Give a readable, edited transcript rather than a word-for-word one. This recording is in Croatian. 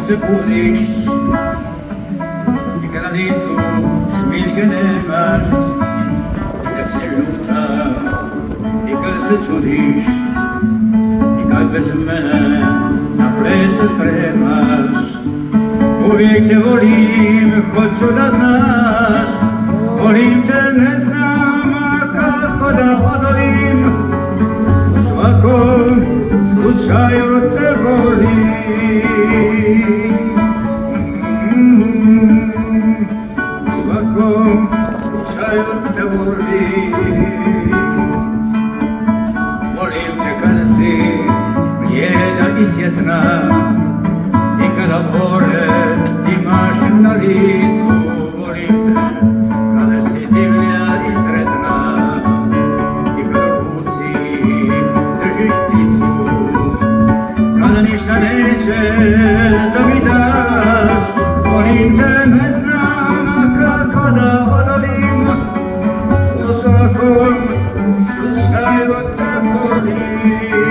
se budiš i kad na licu šmiljke nemaš, i kad si ljuta i kad se čudiš, i kad bez mene na ples se spremaš. Uvijek te volim, hoću da znaš, volim te, ne znam kako da odolim, u svakom slučaju te volim. U svakom slučaju te volim. Volim te kada si blijeda i sjetna, i kada more imaš na licu. Volim te kada si divlja i sretna, i kada u ruci držiš pticu. Kada ništa nećeš da mi daš, volim te, ne znam kako da odolim, u svakom slučaju te volim.